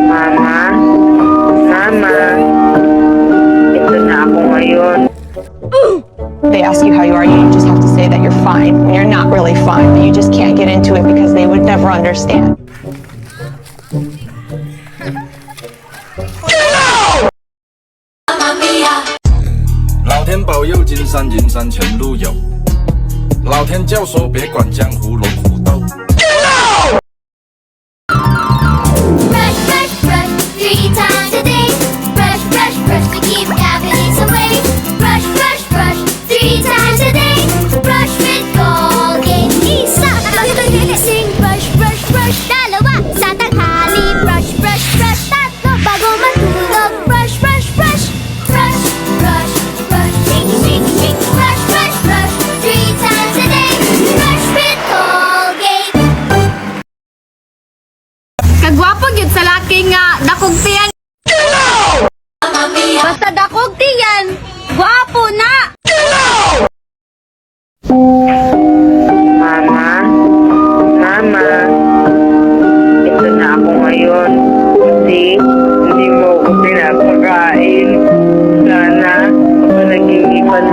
Mama, Mama, ito na ako ngayon. They ask you how you are, you just have to say that you're fine when you're not really fine, but you just can't get into it because they would never understand. 老天保佑，金山银山前路有。老天教唆，别管江湖龙虎斗。 Brush, brush, brush, 3 times a day. Brush, brush, brush to keep cavities away. Brush, brush, brush, 3 times a day. Brush with Colgate. Isa, gigising. Brush, brush, brush. Dalawa, sa tanghali. Brush, brush, brush. Tatlo, bago matulog. Brush, brush, brush. Brush, brush, brush. Shake, shake, shake. Brush, brush, brush. 3 times a day. Brush with Colgate. Kagwapo gyud sa laki nga dakog tiyan. Basta dakog tiyan, gwapo na. Mama, Mama, ito na ako ngayon. Kasi hindi mo ako pinapakain. Sana ako naging ipan